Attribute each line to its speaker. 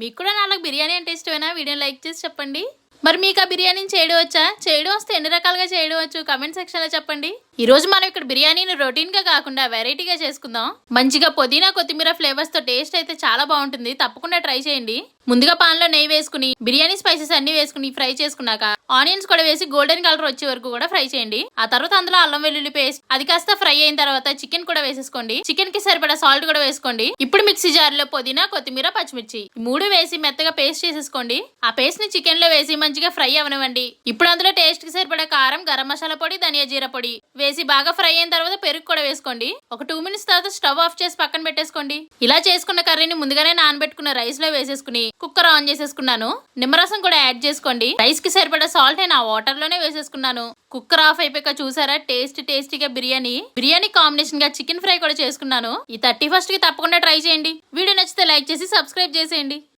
Speaker 1: మీకు కూడా నాలుగు బిర్యానీ అంటే ఇష్టమేనా? వీడియోని లైక్ చేసి చెప్పండి. మరి మీకు ఆ బిర్యానీని చేయడం వచ్చా? చేయడం వస్తే ఎన్ని రకాలుగా చేయడం వచ్చు కామెంట్ సెక్షన్ లో చెప్పండి. ఈ రోజు మనం ఇక్కడ బిర్యానీని రొటీన్ గా కాకుండా వెరైటీగా చేసుకుందాం. మంచిగా పుదీనా కొత్తిమీర ఫ్లేవర్స్ తో టేస్ట్ అయితే చాలా బాగుంటుంది. తప్పకుండా ట్రై చేయండి. ముందుగా పాన్ లో నెయ్యి వేసుకుని బిర్యానీ స్పైసెస్ అన్ని వేసుకుని ఫ్రై చేసుకున్నాక ఆనియన్స్ కూడా వేసి గోల్డెన్ కలర్ వచ్చే వరకు కూడా ఫ్రై చేయండి. ఆ తర్వాత అందులో అల్లం వెల్లుల్లి పేస్ట్ అది కాస్త ఫ్రై అయిన తర్వాత చికెన్ కూడా వేసేసుకోండి. చికెన్ కి సరిపడా సాల్ట్ కూడా వేసుకోండి. ఇప్పుడు మిక్సీ జార్ లో పుదీనా కొత్తిమీర పచ్చిమిర్చి మూడు వేసి మెత్తగా పేస్ట్ చేసేసుకోండి. ఆ పేస్ట్ ని చికెన్ లో వేసి మంచిగా ఫ్రై అవనివ్వండి. ఇప్పుడు అందులో టేస్ట్ కి సరిపడా కారం, గరం మసాలా పొడి, ధనియా జీరా పొడి వేసి బాగా ఫ్రై అయిన తర్వాత పెరుగు కూడా వేసుకోండి. ఒక 2 మినిట్స్ తర్వాత స్టవ్ ఆఫ్ చేసి పక్కన పెట్టేసుకోండి. ఇలా చేసుకున్న కర్రీని ముందుగానే నానబెట్టుకున్న రైస్ లో వేసేసుకుని కుక్కర్ ఆన్ చేసేసుకున్నాను. నిమ్మరసం కూడా యాడ్ చేసుకోండి. రైస్ కి సరిపడా సాల్ట్ అయినా వాటర్ లోనే వేసేసుకున్నాను. కుక్కర్ ఆఫ్ అయిపోయాక చూసారా టేస్టీగా బిర్యానీ కాంబినేషన్ గా చికెన్ ఫ్రై కూడా చేసుకున్నాను. ఈ 31st కి తప్పకుండా ట్రై చేయండి. వీడియో నచ్చితే లైక్ చేసి సబ్స్క్రైబ్ చేసేయండి.